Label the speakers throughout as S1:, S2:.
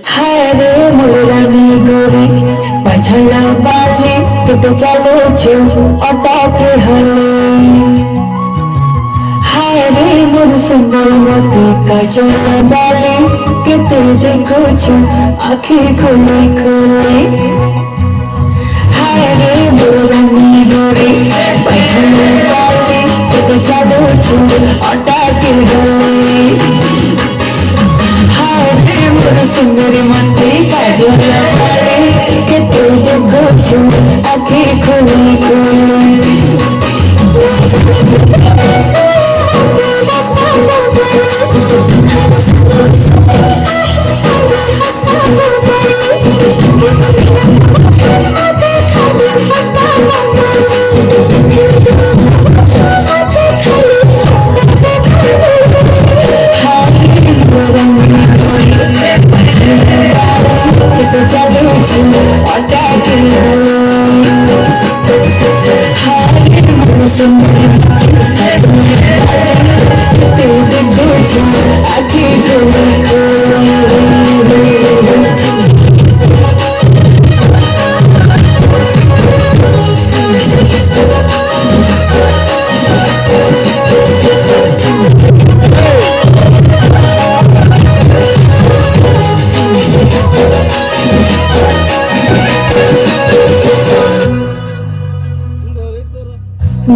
S1: हारे मुरानी गोरी पछला बाली तू तो चलो छो अटा के हले हारे मोर सुंदर मते कजला बाली के तू देखो छो आँखें खोले खोले हारे मुरानी गोरी पछला बाली तू तो चलो छो अटा के हले सुंदरी मते काजल वाले के तू देखो छो आँखें खोले खोले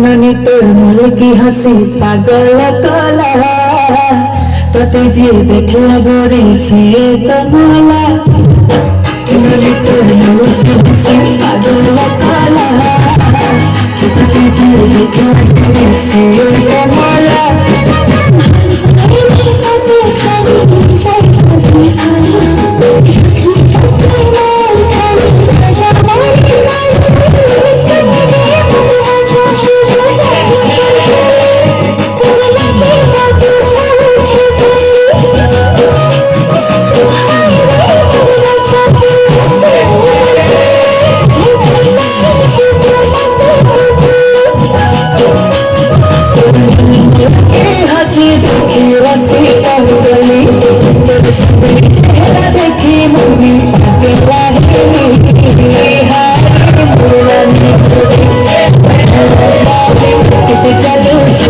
S1: नानी तोर मोल की हंसी पागल कला तोते जे देखला गोरी से तमला नानी तोर मोल